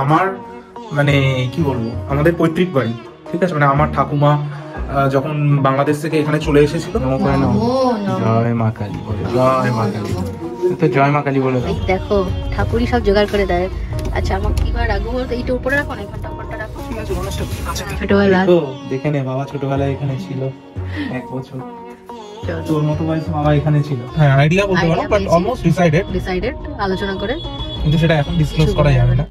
আমার মানে কি বলবো, আমাদের পৈতৃক বাড়ি, ঠিক আছে, মানে আমার ঠাকুমা যখন বাংলাদেশ থেকে এখানে চলে এসেছিল, জয় মা কালী বলে, জয় মা কালী, তো জয় মা কালী বলে দেখো ঠাকুরই সব জোগাড় করে দেয়। আচ্ছা আমাকে কি করে রাখবো বলতো? এইটা উপরে রাখো না, এখানটা উপরটা রাখো। ছোটবেলা তো দেখে নে, বাবা ছোটবেলায় এখানে ছিল 1 বছর, তোর মতো বয়সে বাবা এখানে ছিল। হ্যাঁ আইডিয়া বলতে পারো, বাট অলমোস্ট ডিসাইডেড আলোচনা করে, কিন্তু সেটা এখন ডিসক্লোজ করা যাবে না।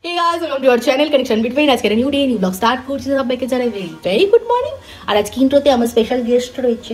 Hey guys, welcome to our channel Connection Between. আজকে new day new blog start করছি, সবাইকে জানাই ভেরি গুড মর্নিং। আর আজকে ইন্ট্রোতে আমার স্পেশাল গেস্ট রয়েছে,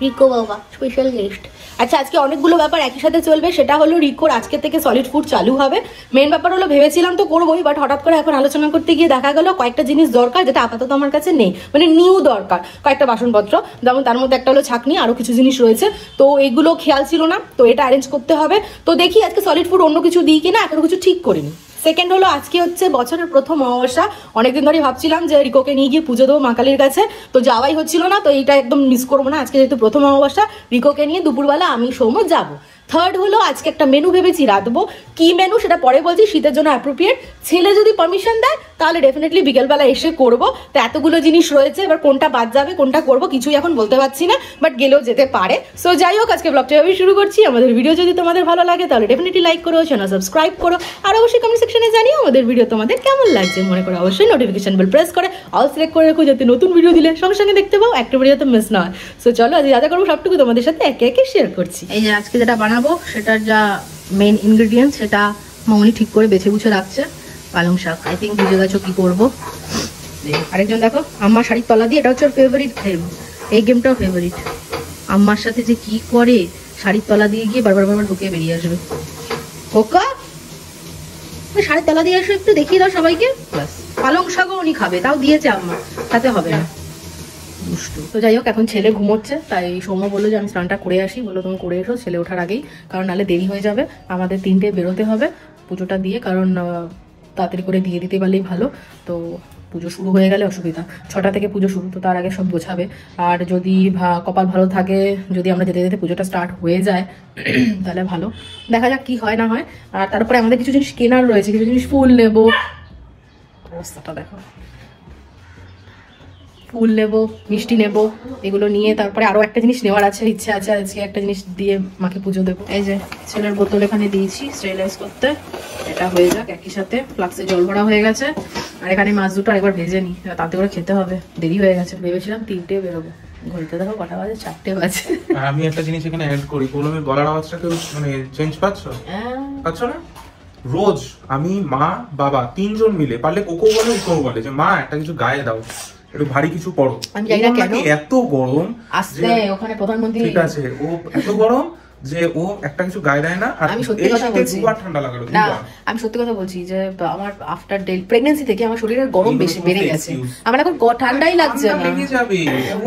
রিকো বাবা, স্পেশাল গেস্ট। আচ্ছা আজকে অনেকগুলো ব্যাপার একই সাথে চলবে। সেটা হলো রিকোর আজকে থেকে সলিড ফুড চালু হবে। মেন ব্যাপার হলো ভেবেছিলাম তো করবোই, বাট হঠাৎ করে এখন আলোচনা করতে গিয়ে দেখা গেল কয়েকটা জিনিস দরকার যেটা আপাতত আমার কাছে নেই, মানে নিউ দরকার কয়েকটা বাসনপত্র, যেমন তার মধ্যে একটা হলো ছাকনি, আরো কিছু জিনিস রয়েছে, তো এগুলো খেয়াল ছিল না, তো এটা অ্যারেঞ্জ করতে হবে। তো দেখি আজকে সলিড ফুড অন্য কিছু দিই কিনা, এখনো কিছু ঠিক করিনি। সেকেন্ড হলো আজকে হচ্ছে বছরের প্রথম অমাবস্যা। অনেকদিন ধরে ভাবছিলাম যে রিকোকে নিয়ে গিয়ে পুজো দেবো মা কালীর কাছে, তো যাওয়াই হচ্ছিল না, তো এইটা একদম মিস করবো না। আজকে যেহেতু প্রথম অমাবস্যা, রিকোকে নিয়ে দুপুরবেলা আমি সৌম্য যাবো। থার্ড হলো আজকে একটা মেনু ভেবেছি রাঁধবো, কি মেনু সেটা পরে বলছি, শীতের জন্য অ্যাপ্রোপ্রিয়েট। ছেলে যদি পারমিশন দেয় তাহলে ডেফিনেটলি বিকেলবেলা এসে করবো। তো এতগুলো জিনিস রয়েছে, এবার কোনটা বাদ যাবে কোনটা করবো কিছুই এখন বলতে পারছি না, বাট গেলেও যেতে পারে। সো যাই হোক, আজকে ব্লগটা এভাবেই শুরু করছি। আমাদের ভিডিও যদি তোমাদের ভালো লাগে তাহলে ডেফিনেটলি লাইক করো, চ্যানেল সাবস্ক্রাইব করো, আর অবশ্যই কমেন্ট সেকশনে জানিও আমাদের ভিডিও তোমাদের কেমন লাগছে। মনে করো অবশ্যই নোটিফিকেশন বেল প্রেস করে অল সিলেক্ট করে রাখো, যাতে নতুন ভিডিও দিলে সঙ্গে সঙ্গে দেখতে পাও, একটা ভিডিও তো মিস না হয়। সো চলো আজ যা যা করবো সবটুকু তোমাদের সাথে একে একে শেয়ার করছি। এই যে আজকে যেটা বানাবো সেটার যা মেন ইনগ্রেডিয়েন্টস সেটা মামনি ঠিক করে বেছে বুছে রাখছে। পালং শাক, আই থিঙ্ক বুঝে গেছো কি করবো। আরেকজন দেখো আম্মার শাড়ির তলা দিয়ে, এটা হচ্ছে ওর ফেভারিট গেম, এই গেমটাও ফেভারিট। আম্মার সাথে যে কি করে শাড়ির তলা দিয়ে গিয়ে বারবার ঢুকে বেরিয়ে আসবে। ওকা শাড়ির তলা দিয়ে আসো, একটু দেখিয়ে দাও সবাইকে। ব্যাস, পালং শাকও উনি খাবে, তাও দিয়েছে আম্মা, তাতে হবে না। তো যাই হোক, এখন ছেলে ঘুমোচ্ছে, তাই সৌম্য বললো যে আমি স্নানটা করে আসি, বললো তুমি করে এসো ছেলে ওঠার আগেই, কারণ নাহলে দেরি হয়ে যাবে। আমাদের 3টে বেরোতে হবে পুজোটা দিয়ে, কারণ তাড়াতাড়ি করে দিয়ে দিতে পারলেই ভালো। তো পুজো শুরু হয়ে গেলে অসুবিধা, 6টা থেকে পুজো শুরু, তো তার আগে সব গোছাবে। আর যদি কপাল ভালো থাকে, যদি আমরা যেতে যেতে পুজোটা স্টার্ট হয়ে যায় তাহলে ভালো, দেখা যাক কি হয় না হয়। আর তারপরে আমাদের কিছু জিনিস কেনার রয়েছে, কিছু জিনিস ফুল নেবো, অবস্থাটা দেখো, ফুল নেবো, মিষ্টি নেবো, এগুলো নিয়ে তারপরে আরো একটা জিনিস নেওয়ার আছে, ইচ্ছে আছে আজকে একটা জিনিস দিয়ে মাকে পুজো দেবো। এই যে ছেলের বোতল এখানে দিয়েছি স্টেরিলাইজ করতে, এটা হয়ে যাক। একই সাথে ফ্লাক্সে জল ভরা হয়ে গেছে, আর এখানে মাছ দুটো একবার ভেজে নি, তাতে করে খেতে হবে, দেরি হয়ে গেছে। ভেবেছিলাম 3টে বেরোবো, ঘড়িতে দেখো কটা বাজে, 4টে বাজে। আমি একটা জিনিস এখানে অ্যাড করি, কলমের গলার আওয়াজটাকে মানে চেঞ্জ পাচ্ছ না? রোজ আমি মা বাবা 3জন মিলে, পারলে কোকো বলে উকো বলে যে মা একটা কিছু গায়ে দাও, একটু ভারী কিছু পড়ো। আমি জানি না কেন এত গরম আসছে ওখানে প্রধানমন্ত্রী, ঠিক আছে, ও এত গরম যে ও একটা কিছু গায়ে দেয় না। আর আমি সত্যি কথা বলছি, ঠান্ডা লাগালো না আমি সত্যি কথা বলছি যে আমার আফটার প্রেগন্যান্সি থেকে আমার শরীরের গরম বেশি বেড়ে গেছে, আমার এখন ঠান্ডাই লাগছে না, লেগে যাবে,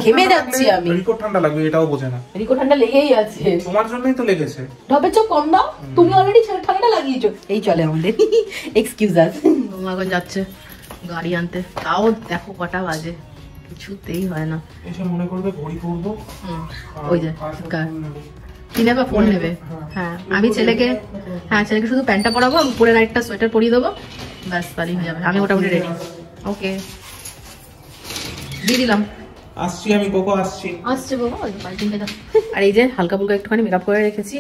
ঘেমে যাচ্ছি আমি। রিকো ঠান্ডা লাগবে এটাও বোঝে না, রিকো ঠান্ডা লেগেই আছে, তোমার জন্যই তো লেগেছে। ঢপের চোখ কম দাও, তুমি অলরেডি ঠান্ডা লাগিয়েছো, এই চলে আমাদের এক্সকিউজ আস। মামা এখন যাচ্ছে গাড়ি আনতে, তাও দেখো কটা বাজে, কিছুতেই হয় না। এসে মনে করবে ঘড়ি পরবো, ওই যে কি নেবে, ফোন নেবে। হ্যাঁ আমি ছেলেকে শুধু প্যান্টটা পরাবো, আমি উপরে একটা সোয়েটার পরিয়ে দেবো, ব্যাস তাহলেই হয়ে যাবে। আমি মোটামুটি রেডি, ওকে দিয়ে দিলাম। আসছি আমি, কোকো আসছে বাবা, পাল্টিংটা দাও। আর এই যে হালকা ফুলকা একটুখানি মেকআপ করে রেখেছি,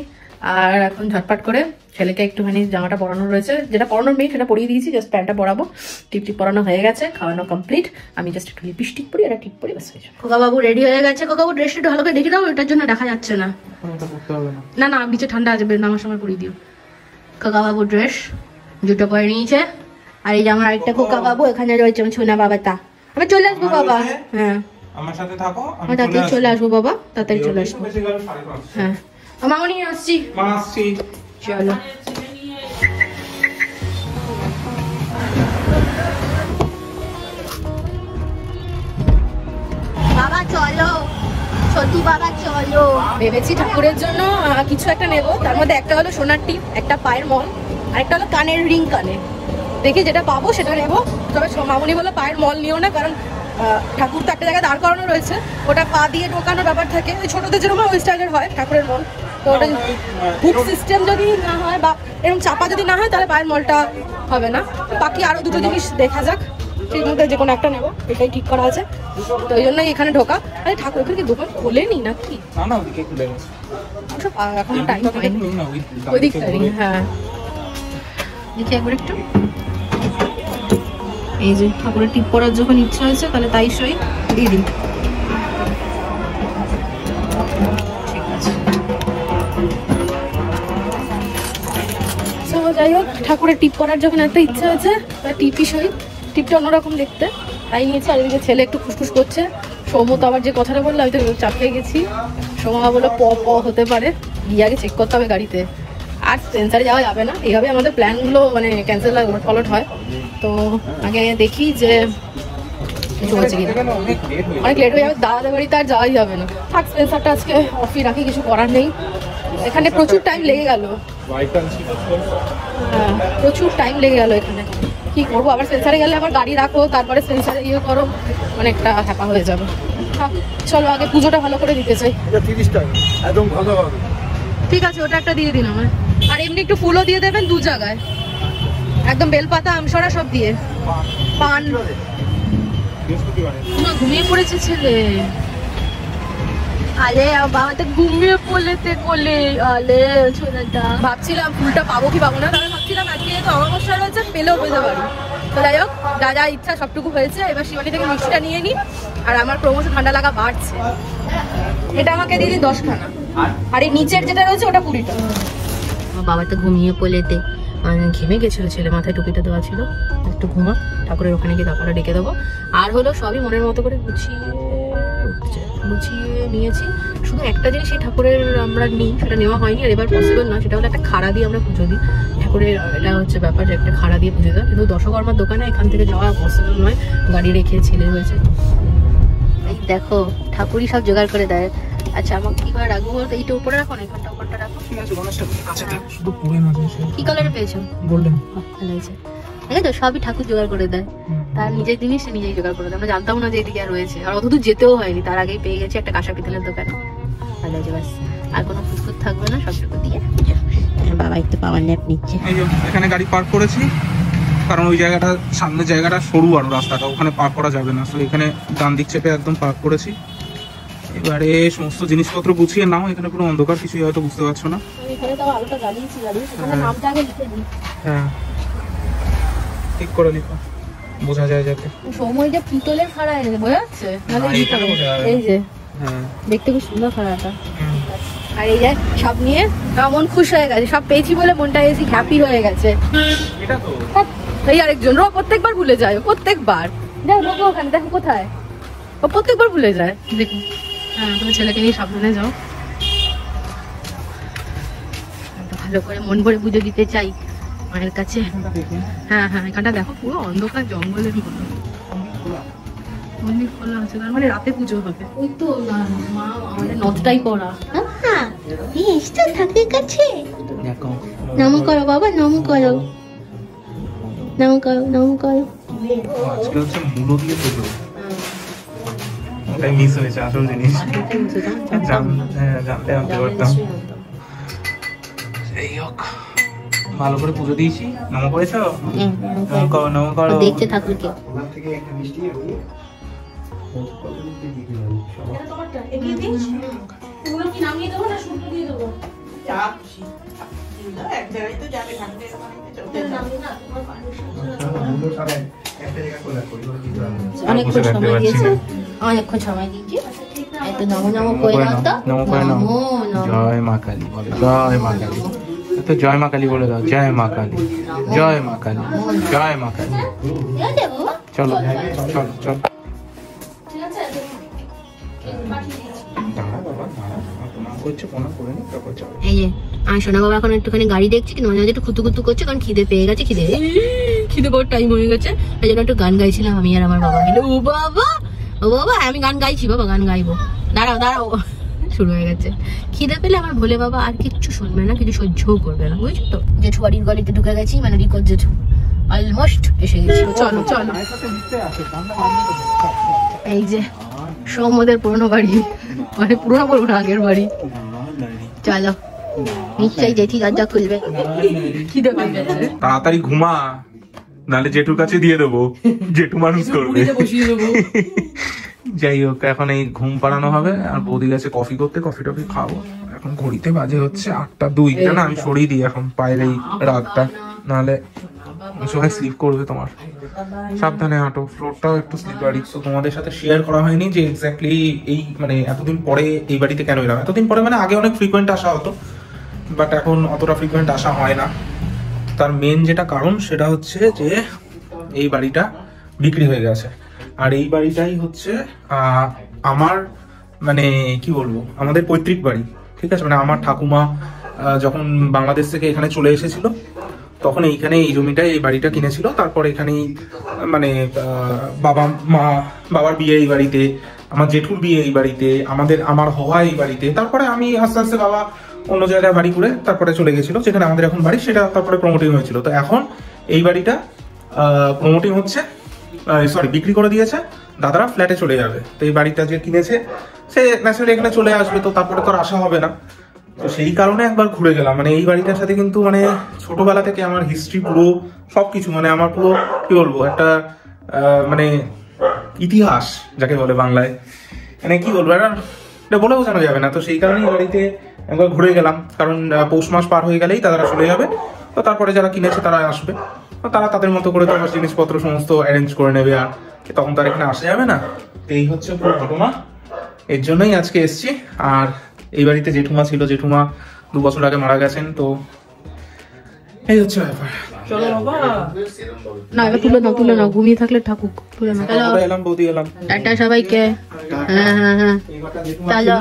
আর এখন ঝটপট করে ছেলেকে একটুখানি জামাটা পরানো রয়েছে, যেটা পরানোর মেয়ে সেটা পরিয়ে দিয়েছি, জাস্ট প্যান্টটা পরাবো। টিপ পরানো হয়ে গেছে, খাওয়ানো কমপ্লিট, আমি জাস্ট একটু লিপস্টিক পরি, এটা টিপ পরি, ব্যাস হয়ে যাবে। খোকা বাবু রেডি হয়ে গেছে। খোকা বাবু ড্রেসটা একটু ভালো করে দেখে দাও, এটার জন্য দেখা যাচ্ছে না। না বিচে ঠান্ডা আছে, নামার সময় পরিয়ে দিও। খোকা বাবু ড্রেস জুতো পরে নিয়েছে, আর এই যে আমার আরেকটা খোকা বাবু এখানে রয়েছে, ছোনা বাবা, তা আমি চলে আসবো বাবা। হ্যাঁ আমার সাথে থাকো, আমি তাড়াতাড়ি চলে আসবো বাবা, তাড়াতাড়ি চলে আসবো। হ্যাঁ মামনি আসছি, চলো। বাবা চলো, ছোটু বাবা চলো। ভেবেছি ঠাকুরের জন্য কিছু একটা নেবো, তার মধ্যে একটা হলো সোনার টিপ, একটা পায়ের মল, আর একটা হলো কানের রিং, কানে দেখি যেটা পাবো সেটা নেবো। তবে মামনি বললো পায়ের মল নিও না, কারণ ঠাকুর তো একটা জায়গায় দাঁড় করানো রয়েছে, ওটা পা দিয়ে ঢোকানোর ব্যাপার থাকে, ওই ছোটদের যেরকম ওই স্টাইলের হয় ঠাকুরের মল। তো ওটা হুক সিস্টেম যদি না হয় বা এরকম চাপা যদি না হয় তাহলে পায়ের মলটা হবে না। বাকি আরো দুটো জিনিস দেখা যাক, সেই মধ্যে যে কোনো একটা নেবো, এটাই ঠিক করা আছে। তো ওই জন্যই এখানে ঢোকা। আরে ঠাকুর কি দোকান খোলেনি নাকি? এখন টাইম হয়নি ওই দিকটা। হ্যাঁ দেখি একবার একটু। এই যে ঠাকুরের টিপ পড়ার যখন ইচ্ছা হয়েছে তাহলে তাই সই দিয়ে দিন। ঠিক আছে, যাই হোক ঠাকুরের টিপ করার যখন একটা ইচ্ছা হয়েছে টিপই সই। টিপটা অন্যরকম দেখতে তাই নিয়েছি। আর এদিকে ছেলে একটু খুশখুশ করছে। সৌম্য তো আবার যে কথাটা বললো আমি তো চাপ খেয়ে গেছি। সৌম্য বললো প হতে পারে, গিয়ে আগে চেক করতে হবে গাড়িতে। আর সেন্সারে যাওয়া যাবে না, এইভাবে আমাদের প্ল্যানগুলো মানে ক্যান্সেল হয়, ওলট পালট হয়। তো আগে দেখি যে অনেক লেট হয়ে যাবে, দাদাদের বাড়িতে আর যাওয়াই যাবে না। থাক, সেন্সারটা আজকে অফই রাখি, কিছু করার নেই। এখানে প্রচুর টাইম লেগে গেল। হ্যাঁ প্রচুর টাইম লেগে গেল এখানে। কি করবো, আবার সেন্সারে গেলে আবার গাড়ি রাখো, তারপরে সেন্সারে ইয়ে করো, অনেকটা হ্যাপা হয়ে যাবে। চলো আগে পুজোটা ভালো করে দিতে চাই। ঠিক আছে, ওটা একটা দিয়ে দিন আমার। আর এমনি একটু ফুলও দিয়ে দেবেন দু জায়গায়, একদম বেলপাতা আমসরা সব দিয়ে। পান ঘুমিয়ে পড়েছে ছেলে। আরে বাবা তো ঘুমিয়ে পড়লেতে কোলে। আলে ছোটটা ভাবছিলাম ফুলটা পাবো কি পাবো না, তাহলে ভাবছিলাম আজকে তো অমাবস্যা রয়েছে, পেলেও পেতে পারি। তো যাই হোক, যা যা ইচ্ছা সবটুকু হয়েছে। এবার শিবানী থেকে মিষ্টিটা নিয়ে নিই। আর আমার ক্রমশ ঠান্ডা লাগা বাড়ছে। এটা আমাকে দিয়ে দিন 10খানা, আর এই নিচের যেটা রয়েছে ওটা 20টা। বাবা তো ঘুমিয়ে পড়লেতে ঘেমে গেছিল ছেলে, মাথায় টুপিটা দেওয়া ছিল, একটু ঘুমা। ঠাকুরের ওখানে গিয়ে দাপাটা ডেকে দেবো। আর হলো সবই মনের মতো করে গুছিয়ে নিয়েছি। শুধু একটা জিনিস এই ঠাকুরের আমরা নিই, সেটা নেওয়া হয়নি, আর এবার পসিবল না। সেটা হলো একটা খাড়া দিয়ে আমরা পুজো দিই ঠাকুরের। এটা হচ্ছে ব্যাপার যে একটা খাড়া দিয়ে পুজো দেওয়া, কিন্তু দশকর্মার দোকানে এখান থেকে যাওয়া পসিবল নয়, গাড়ি রেখে ছেলে হয়েছে। এই দেখো ঠাকুরই সব জোগাড় করে দেয়। আচ্ছা আমাকে কি করে রাখবো? এইটা উপরে রাখো না, এখানটা উপরটা রাখো। কি কালারে পেয়েছো? গোল্ডেন। ভালো হয়েছে। এই তো সবই ঠাকুর জোগাড় করে দেয়, তার নিজের জিনিস সে নিজেই জোগাড় করে দেয়। আমরা জানতাম না যে এদিকে আর রয়েছে, আর অতদূর যেতেও হয়নি, তার আগেই পেয়ে গেছি একটা কাঁসা পিতলের দোকানে। ভালো হয়েছে, ব্যাস আর কোনো ফুটফুট থাকবে না, সবটুকু দিয়ে। বাবা একটু পাওয়ার ন্যাপ নিচ্ছে। এখানে গাড়ি পার্ক করেছি, কারণ ওই জায়গাটা সামনের জায়গাটা সরু, আর রাস্তাটা ওখানে পার্ক করা যাবে না। তো এখানে ডান দিক চেপে একদম পার্ক করেছি। এবারে সমস্ত জিনিসপত্র গুছিয়ে নাও। এখানে পুরো অন্ধকার, কিছুই হয়তো বুঝতে পারছো না। হ্যাঁ ঠিক করে লিখো, বোঝা যায় যাতে। সময় যে পিতলের খাড়া এনেছে, বোঝা যাচ্ছে? এই যে দেখতে খুব সুন্দর খাড়াটা। আর এই যে সব নিয়ে মন খুশ হয়ে গেছে, সব পেয়েছি বলে মনটা এসে হ্যাপি হয়ে গেছে। এই আরেকজন রো প্রত্যেকবার ভুলে যায়, প্রত্যেকবার। দেখো ওখানে, দেখো কোথায়, ও প্রত্যেকবার ভুলে যায়। দেখুন, হ্যাঁ তুমি ছেলেকে নিয়ে সাবধানে যাও। ভালো করে মন ভরে পুজো দিতে চাই মায়ের কাছে। হ্যাঁ হ্যাঁ, এখানটা দেখো পুরো অন্ধকার, জঙ্গলের মতো। মন্দির খোলা আছে, তার মানে রাতে পুজো হবে। ওই তো মা আমাদের নথটাই পড়া। এসছো ঠাকুরের কাছে, নম করো বাবা, নম করো, নম করো, নম করো। আজকে হচ্ছে মুলো দিয়ে পুজো, ওটাই মিস হয়েছে আসল জিনিস। জানতে আমি করতাম। এই হোক, ভালো করে পুজো দিয়েছি। নম করেছো? নম করো, নম করো। দেখতে ঠাকুরকে। অনেকক্ষণ সময় দিয়েছে, অনেকক্ষণ সময় দিয়েছি। একটু নমো নমো করে নাও তো। নমো করে নাও। জয় মা কালী বলে, জয় মা কালী। তো জয় মা কালী বলে দাও, জয় মা কালী, জয় মা কালী, জয় মা কালী। চলো চলো চলো। এই যে আমি সোনা বাবা এখন একটুখানি গাড়ি দেখছি, কিন্তু মাঝে মাঝে একটু খুতু খুতু করছে, কারণ খিদে পেয়ে গেছে। খিদে পাওয়ার টাইম হয়ে গেছে, এই জন্য একটু গান গাইছিলাম আমি আর আমার বাবা মিলে। ও বাবা, ও বাবা, আমি গান গাইছি বাবা, গান গাইবো। দাঁড়াও দাঁড়াও, শুরু হয়ে গেছে। খিদে পেলে আমার ভোলে বাবা আর কিচ্ছু শুনবে না, কিছু সহ্যও করবে না, বুঝছো তো? জেঠু বাড়ির গলিতে ঢুকে গেছি, মানে রিকোর জেঠু অলমোস্ট এসে গেছি। চলো চলো। এই যে সৌমদের পুরনো বাড়ি, মানে পুরনো বলবো না, আগের বাড়ি। চলো নিশ্চয়ই জেঠি দরজা খুলবে। কি দেবে? তাড়াতাড়ি ঘুমা, নাহলে জেঠুর কাছে দিয়ে দেবো, জেঠু মানুষ করবে। যাই হোক, এখন এই ঘুম পাড়ানো হবে আর বৌদি গেছে কফি করতে, কফি টফি খাবো। এখন ঘড়িতে বাজে হচ্ছে 8:02। না আমি সরিয়ে দিই এখন পায়ের এই রাতটা, নাহলে সবাই স্লিপ করবে তোমার। সাবধানে হাঁটো, ফ্লোরটাও একটু স্লিপারি। তো তোমাদের সাথে শেয়ার করা হয়নি যে এক্স্যাক্টলি এই মানে এতদিন পরে এই বাড়িতে কেন এলাম। এতদিন পরে মানে আগে অনেক ফ্রিকোয়েন্ট আসা হতো, বাট এখন অতটা ফ্রিকোয়েন্ট আসা হয় না। তার মেন যেটা কারণ সেটা হচ্ছে যে এই বাড়িটা বিক্রি হয়ে গেছে। আর এই বাড়িটাই হচ্ছে আমার মানে কি বলবো, আমাদের পৈতৃক বাড়ি, ঠিক আছে। মানে আমার ঠাকুমা যখন বাংলাদেশ থেকে এখানে চলে এসেছিল তখন এইখানে এই জমিটা, এই বাড়িটা কিনেছিল। তারপর এখানেই মানে বাবার বিয়ে এই বাড়িতে, আমার জেঠুর বিয়ে এই বাড়িতে, আমার হওয়া এই বাড়িতে। তারপরে আমি আস্তে আস্তে বাবা অন্য জায়গায় বাড়ি করে তারপরে চলে গেছিল, যেখানে আমাদের এখন বাড়ি সেটা তারপরে প্রমোটিং হয়েছিল। তো এখন এই বাড়িটা প্রমোটিং হচ্ছে, সরি বিক্রি করে দিয়েছে, দাদারা ফ্ল্যাটে চলে যাবে। তো এই বাড়িটা যে কিনেছে সে ন্যাচারালি এখানে চলে আসবে, তো তারপরে তো আর আসা হবে না। তো সেই কারণে একবার ঘুরে গেলাম। মানে এই বাড়িটার সাথে কিন্তু মানে ছোটবেলা থেকে আমার হিস্ট্রি পুরো সবকিছু, মানে আমার পুরো কি বলবো একটা মানে ইতিহাস যাকে বলে বাংলায়, মানে কি বলবো এটা বলে বোঝানো যাবে না। তো সেই কারণেই বাড়িতে একবার ঘুরে গেলাম, কারণ পৌষ মাস পার হয়ে গেলেই তারা চলে যাবে। তো তারপরে যারা কিনেছে তারা আসবে, তারা তাদের মতো করে তোমার জিনিসপত্র সমস্ত অ্যারেঞ্জ করে নেবে, আর তখন তার এখানে আসা যাবে না। এই হচ্ছে পুরো ঘটনা, এর জন্যই আজকে এসছি। আর এই বাড়িতে জেঠুমা ছিল, জেঠুমা 2 বছর আগে মারা গেছেন। তো এই হচ্ছে ব্যাপার। চলো বাবা, না এবার তুলে নাও, ঘুমিয়ে থাকলে ঠাকুর তুলে নাও। এলাম বৌদি, এলাম, টাটা সবাইকে। হ্যাঁ হ্যাঁ হ্যাঁ চলো,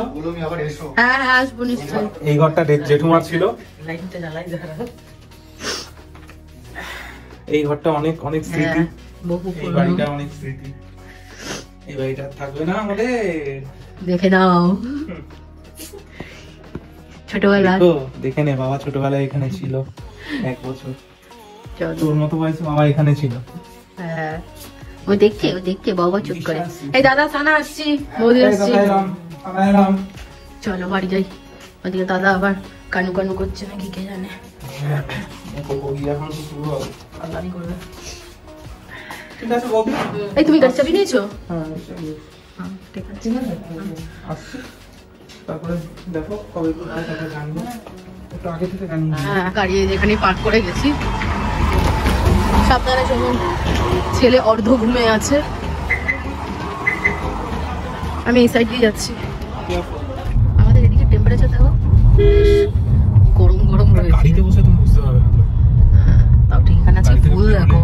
হ্যাঁ হ্যাঁ আসবো নিশ্চয়ই। এই ঘরটা জেঠুমার ছিল, এই ঘরটা অনেক অনেক স্মৃতি, এই বাড়িটা অনেক স্মৃতি। এই বাড়িটা থাকবে না আমাদের, দেখে দাও ছোটবেলা। দেখে নে বাবা ছোটবেলায় এখানে ছিল 1 বছর, তোর মতো বয়সে বাবা এখানে ছিল। হ্যাঁ ও দেখছে বাবা চুপ করে। এই দাদা সানা আসছি, বৌদি আসছি, চলো বাড়ি যাই। ওদিকে দাদা আবার কানু কানু করছে নাকি কে জানে। ঠিক আছে বৌদি, এই তুমি গাড়ি চাবি নিয়েছো? ঠিক আছে, তারপরে দেখো কবে জানবো, একটু আগে থেকে জানি। হ্যাঁ গাড়ি যেখানে পার্ক করে গেছি। সাবধানে চলুন, ছেলে অর্ধ ঘুমে আছে। আমি এই সাইড দিয়ে যাচ্ছি। আমাদের এদিকে টেম্পারেচার দেখো, গরম গরম রয়েছে। গাড়িতে বসে তুমি বুঝতে পারবে না, তাও ঠিক এখানে আছে ফুল দেখো।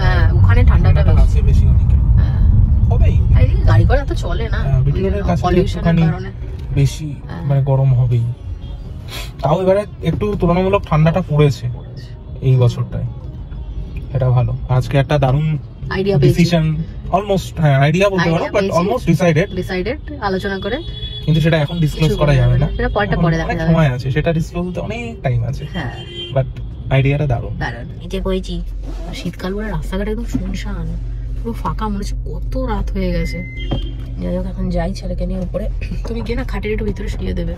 হ্যাঁ ওখানে ঠান্ডাটা বেশি অনেক হবেই, এদিকে গাড়ি ঘোড়া তো চলে না, পলিউশনের কারণে বেশি মানে গরম হবেই। তাও এবারে একটু তুলনামূলক ঠান্ডাটা পড়েছে এই বছরটায়, এটা ভালো। আজকে একটা দারুণ আইডিয়া ডিসিশন, অলমোস্ট আইডিয়া বলতে পারো, বাট অলমোস্ট ডিসাইডেড আলোচনা করে, কিন্তু সেটা এখন ডিসক্লোজ করা যাবে না, সেটা পরে দেখা যাবে, সময় আছে, সেটা ডিসক্লোজ হতে অনেক টাইম আছে। হ্যাঁ বাট আইডিয়াটা দারুণ। এই যে কইছি শীতকাল বলে রাস্তাঘাট একদম শুনশান, পুরো ফাঁকা, মনে হচ্ছে কত রাত হয়ে গেছে। যাই হোক এখন যাই ছেলেকে নিয়ে উপরে। তুমি গিয়ে না খাটের একটু ভিতরে শুয়ে দেবে।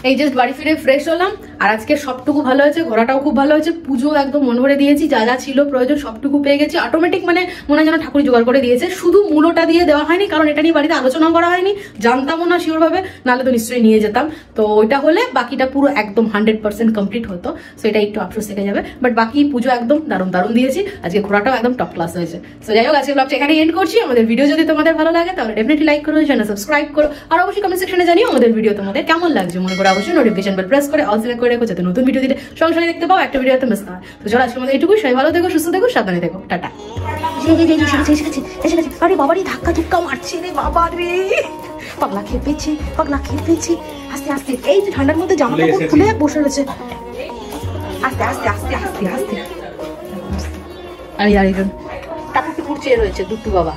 এই জাস্ট বাড়ি ফিরে ফ্রেশ হলাম, আর আজকে সবটুকু ভালো হয়েছে, ঘোরাটাও খুব ভালো হয়েছে, পুজো একদম মন ভরে দিয়েছি, যা যা ছিল প্রয়োজন সবটুকু পেয়ে গেছি। অটোমেটিক মানে মনে হয় যেন ঠাকুর জোগাড় করে দিয়েছে, শুধু মূলটা দিয়ে দেওয়া হয়নি, কারণ এটা নিয়ে বাড়িতে আলোচনা করা হয়নি, জানতামও না শিওর ভাবে, নাহলে তো নিশ্চয়ই নিয়ে যেতাম। তো ওইটা হলে বাকিটা পুরো একদম 100% কমপ্লিট হতো, সো এটা একটু আফসোস থেকে যাবে। বাট বাকি পুজো একদম দারুণ দারুণ দিয়েছি, আজকে ঘোরাটাও একদম টপ ক্লাস হয়েছে। সো যাই হোক আজকে ব্লগটা এখানে এন্ড করছি। আমাদের ভিডিও যদি তোমাদের ভালো লাগে তাহলে ডেফিনেটলি লাইক করো, চ্যানেল সাবস্ক্রাইব করো, আর অবশ্যই কমেন্ট সেকশনে জানিও আমাদের ভিডিও তোমাদের কেমন লাগছে। মনে করো অবশ্যই নোটিফিকেশন বেল প্রেস করে অল সিলেক্ট করে রাখো, যাতে নতুন ভিডিও দিলে সঙ্গে সঙ্গে দেখতে পাও, একটা ভিডিওতে মিস না হয়। তো চলো আজকে আমাদের এইটুকুই, সবাই ভালো থেকো, সুস্থ থেকো, সাবধানে থেকো, টাটা। আরে বাবারই ধাক্কা ধুক্কা মারছে রে বাবা রে, পাগলা খেপেছে আস্তে আস্তে। এই যে ঠান্ডার মধ্যে জামা কাপড় খুলে বসে রয়েছে, আস্তে আস্তে আস্তে আস্তে আস্তে। আরে আরেকজন টাকুটি পুড়ছে রয়েছে দুট্টু বাবা।